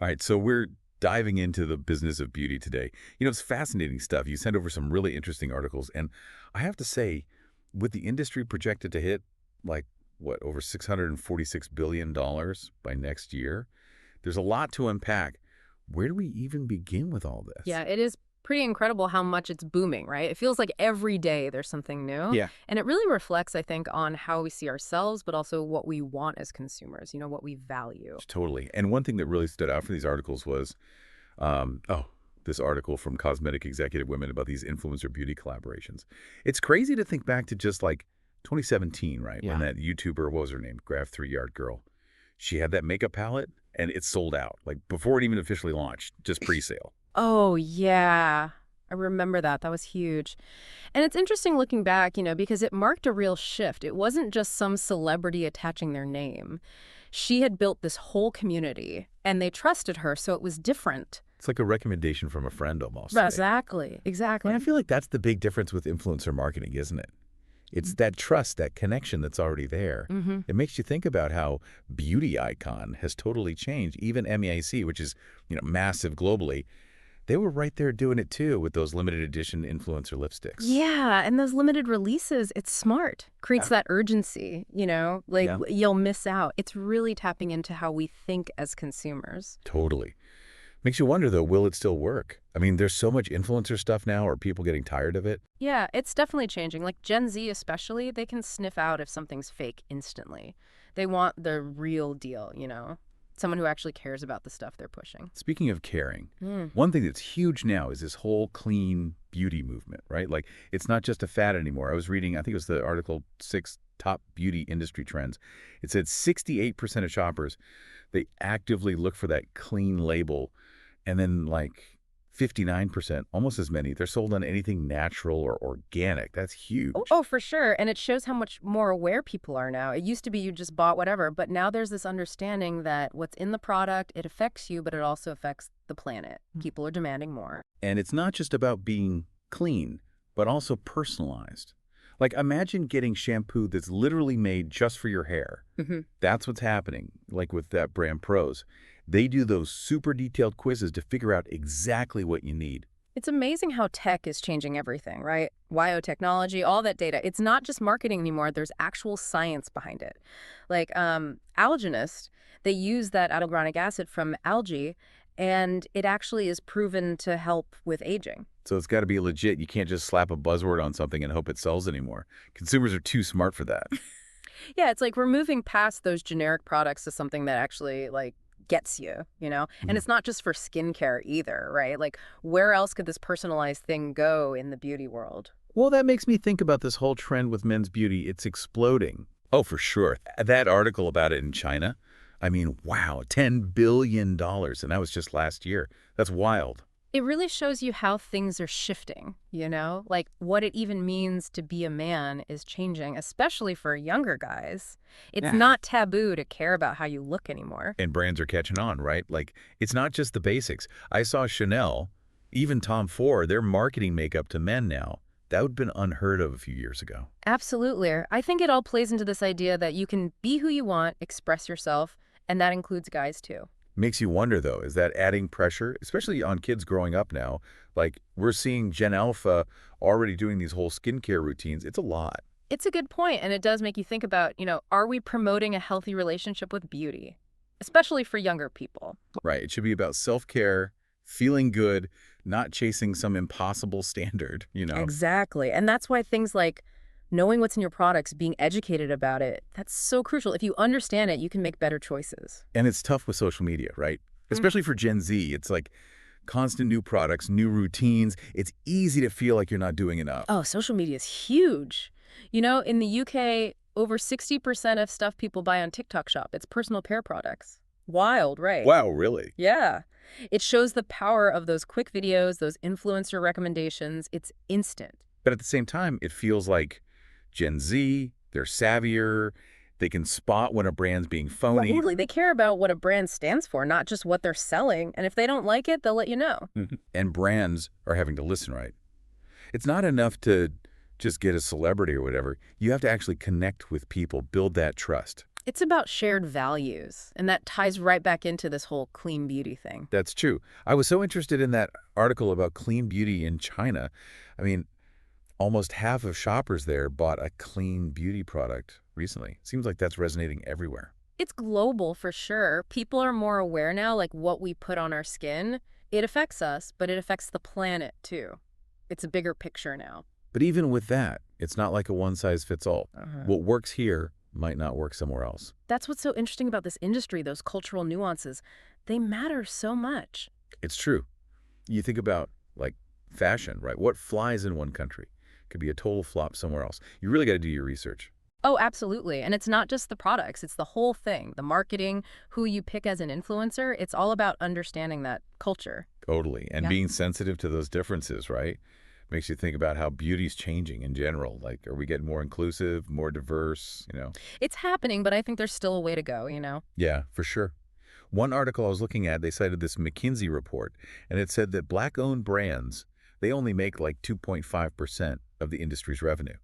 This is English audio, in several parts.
All right, so we're diving into the business of beauty today. It's fascinating stuff. You sent over some really interesting articles, and I have to say, with the industry projected to hit, like, what, over $646 billion by next year, there's a lot to unpack. Where do we even begin with all this? Yeah, it is pretty incredible how much it's booming, right? It feels like every day there's something new. Yeah, And it really reflects, I think, on how we see ourselves, but also what we want as consumers, what we value. totally. And one thing that really stood out from these articles was, this article from Cosmetic Executive Women about these influencer beauty collaborations. It's crazy to think back to just like 2017, right? When Yeah. that YouTuber, what was her name? Graph 3 Yard Girl. She had that makeup palette and it sold out, like before it even officially launched, just pre-sale. Oh, yeah. I remember that. That was huge. And it's interesting looking back, because it marked a real shift. It wasn't just some celebrity attaching their name. She had built this whole community, and they trusted her, so it was different. It's like a recommendation from a friend almost, Right. right? Exactly. Exactly. And I feel like that's the big difference with influencer marketing, isn't it? It's that trust, that connection that's already there. Mm-hmm. It makes you think about how beauty icon has totally changed. Even MEAC, which is, massive globally, they were right there doing it too with those limited edition influencer lipsticks. Yeah, and those limited releases, it's smart. Creates Yeah. that urgency, like Yeah. you'll miss out. It's really tapping into how we think as consumers. Totally. Makes you wonder, though, will it still work? I mean, there's so much influencer stuff now. Are people getting tired of it? Yeah, it's definitely changing. Like Gen Z especially, they can sniff out if something's fake instantly. They want the real deal, Someone who actually cares about the stuff they're pushing. Speaking of caring, Mm. one thing that's huge now is this whole clean beauty movement, right? Like, it's not just a fad anymore. I was reading, I think it was the article 6 Top Beauty Industry Trends. It said 68% of shoppers, they actively look for that clean label. And then like 59%, almost as many, they're sold on anything natural or organic. That's Oh, huge. oh, for sure. And it shows how much more aware people are now. It used to be you just bought whatever, but now there's this understanding that what's in the product, it affects you, but it also affects the planet. People are demanding more. And it's not just about being clean, but also personalized. Like, imagine getting shampoo that's literally made just for your hair. Hmm. That's what's happening, like with that brand Pros. They do those super detailed quizzes to figure out exactly what you need. It's amazing how tech is changing everything, right? Biotechnology, all that data. It's not just marketing anymore. There's actual science behind it. Like Alginist, they use that hyaluronic acid from algae, and it actually is proven to help with aging. So it's got to be legit. You can't just slap a buzzword on something and hope it sells anymore. Consumers are too smart for that. Yeah, it's like we're moving past those generic products to something that actually like gets you. And Mhm. it's not just for skincare either, right? Like where else could this personalized thing go in the beauty world? Well, that makes me think about this whole trend with men's beauty. It's exploding. Oh, for sure. That article about it in China, I mean, wow, $10 billion. And that was just last year. That's wild. It really shows you how things are shifting. Like what it even means to be a man is changing, especially for younger guys. It's Yeah. not taboo to care about how you look anymore. And brands are catching on, right? Like, it's not just the basics. I saw Chanel, even Tom Ford, they're marketing makeup to men now. That would have been unheard of a few years ago. Absolutely. I think it all plays into this idea that you can be who you want, express yourself, and that includes guys too. Makes you wonder, though, is that adding pressure, especially on kids growing up now? Like, we're seeing Gen Alpha already doing these whole skincare routines. It's a lot. It's a good point, and it does make you think about, are we promoting a healthy relationship with beauty, especially for younger people? Right. It should be about self-care, feeling good, not chasing some impossible standard. Exactly. And that's why things like knowing what's in your products, being educated about it, that's so crucial. If you understand it, you can make better choices. And it's tough with social media, right? Especially for Gen Z. It's like constant new products, new routines. It's easy to feel like you're not doing enough. Oh, social media is huge. In the UK, over 60% of stuff people buy on TikTok shop, it's personal care products. Wild, right? Wow, really? Yeah. It shows the power of those quick videos, those influencer recommendations. It's instant. But at the same time, it feels like Gen Z, they're savvier. They can spot when a brand's being phony. Really, they care about what a brand stands for, not just what they're selling. And if they don't like it, they'll let you know. Mhm. And brands are having to listen, right? It's not enough to just get a celebrity or whatever. You have to actually connect with people, build that trust. It's about shared values, and that ties right back into this whole clean beauty thing. That's true. I was so interested in that article about clean beauty in China. I mean, almost half of shoppers there bought a clean beauty product recently. Seems like that's resonating everywhere. It's global for sure. People are more aware now, like what we put on our skin. It affects us, but it affects the planet too. It's a bigger picture now. But even with that, it's not like a one-size-fits-all. Uh-huh. What works here might not work somewhere else. That's what's so interesting about this industry, those cultural nuances. They matter so much. It's true. You think about, like, fashion, right? What flies in one country could be a total flop somewhere else. You really got to do your research. Oh, absolutely. And it's not just the products, it's the whole thing. The marketing, who you pick as an influencer, it's all about understanding that culture. Totally. And Yeah. being sensitive to those differences, right? Makes you think about how beauty's changing in general. Like, are we getting more inclusive, more diverse? It's happening, but I think there's still a way to go. Yeah, for sure. One article I was looking at, they cited this McKinsey report, and it said that black-owned brands, they only make like 2.5% of the industry's revenue.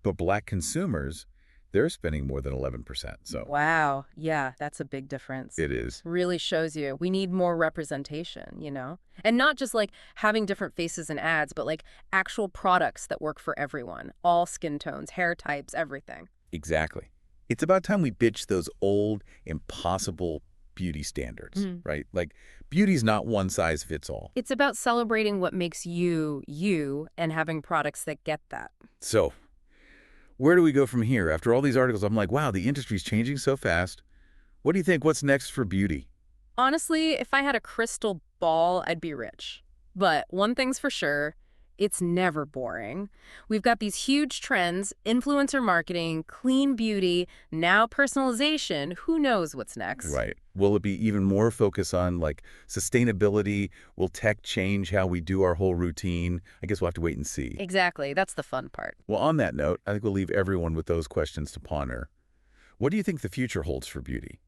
But black consumers, they're spending more than 11%. So Wow. Yeah, that's a big difference. it is. Really shows you we need more representation. And not just like having different faces in ads, but like actual products that work for everyone, all skin tones, hair types, everything. Exactly. It's about time we bitch those old, impossible beauty standards, Mhm. right? Like, beauty's not one size fits all. It's about celebrating what makes you, you, and having products that get that. So, where do we go from here? After all these articles, I'm like, wow, the industry's changing so fast. What do you think? What's next for beauty? Honestly, if I had a crystal ball, I'd be rich. But one thing's for sure, it's never boring. We've got these huge trends, influencer marketing, clean beauty, now personalization. Who knows what's next? Right. Will it be even more focus on, like, sustainability? Will tech change how we do our whole routine? I guess we'll have to wait and see. Exactly. That's the fun part. Well, on that note, I think we'll leave everyone with those questions to ponder. What do you think the future holds for beauty?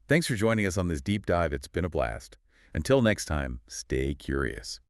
Thanks for joining us on this deep dive. It's been a blast. Until next time, stay curious.